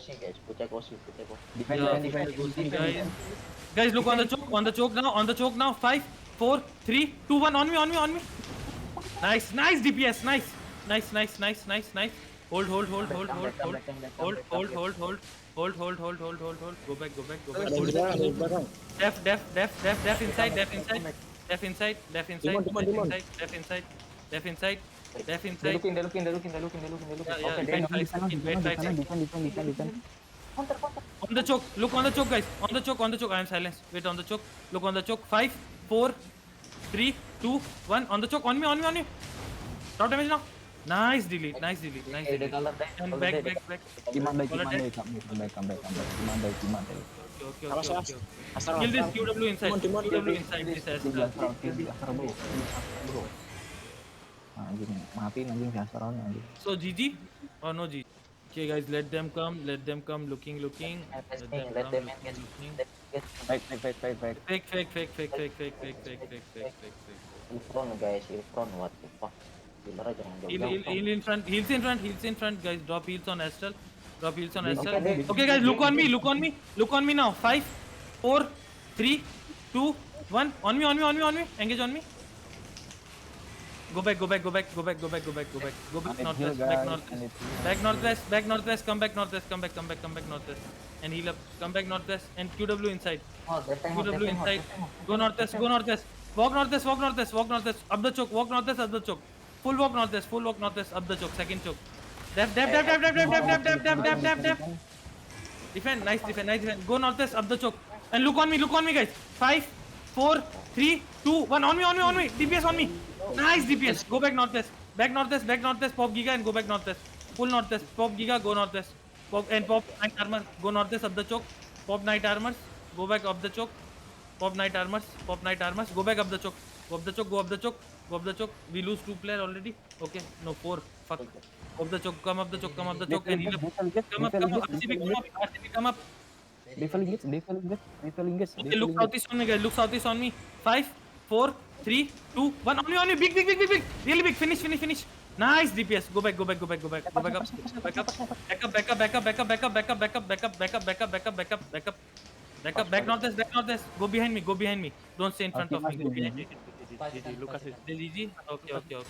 Oshi guys, protect Oshi, protect Oshi. Defend, Yeah, defend, protect Oshi, defend, guys. defend. Guys, look on the choke. On the choke now. On the choke now. 5, 4, 3, 2, 1. On me. On me. On me. Nice. Nice DPS. Nice. Nice. Nice. Nice. Nice. Nice. Hold. Hold. Hold. Hold. Come Hold. back, come Hold. back, come back, come Hold. back, come Hold. back. Hold. Hold. Hold. Hold. Hold. Hold. Hold. Hold. Go back. Go back. Go back. Go Ada back. di belakang. Def inside. Def inside. Def inside. Def inside. Demon. Def inside. Def inside. Def They're inside. looking, they're looking, they're looking, they're looking, they're looking, they're looking. Yeah, Okay, yeah. they Wait know. 5 seconds. Wait 5 seconds. Defend. Counter, counter. On the choke. Look on the choke, guys. On the choke. On the choke. I am silenced. Wait on the choke. Look on the choke. 5, 4, 3, 2, 1. On the choke. On me. On me. On me. Top damage now. Nice delete. Nice delete. Nice Hey, they delete. color back. And color back. back. Back. Gimana, Color dead. come back. Gimana. Okay. Kill this QW inside. QW inside this Astra. Bro. Anjing, matiin anjing si Astralnya anjing. So GG or no GG? Okay, guys. Let them come. Let them come. Looking. Let them engage. Looking. Baik. Fake. In front guys, in front, what the fuck. Healer jangan jauh-jauh. Heal in front. Heals in front, guys. Drop heals on Astral. Okay, Okay, guys. Look on me now. 5, 4, 3, 2, 1. On me. Engage on me. Go back. Go back northwest. Come back northwest. And heal up. Come back northwest. And QW inside. Oh, that time, QW inside. Go northwest. Walk northwest. Up the choke. Walk northwest, up the choke. Full walk northwest, up the choke. Second choke. Def. Defend. Nice defend. Go northwest, up the choke. And look on me, guys. 5, 4, 3, 2, 1. On me. DPS on me. Nice DPS. Go back northwest. Back northwest. Pop Giga and go back northwest. Full northwest. Pop Giga, go northwest. Pop Knight Armor. Go northwest, up the choke. Pop Knight Armors. Go back up the choke. Pop Knight Armors. Go back up the choke. Go up the choke. We lose 2 player already. Okay. No, 4. Fuck. Up the choke. Come up the choke. And heal up. Come up. RCB, come up. Level engage. Okay, look southeast on me, guys. Look southeast on me. 5, 4, 3, 2, 1. On me. Big. Really big. Finish. Nice DPS. Go back up. Back up. Back northwest. Go behind me. Don't stay in front of me. Go behind me. GG. Lucas is GG. Okay.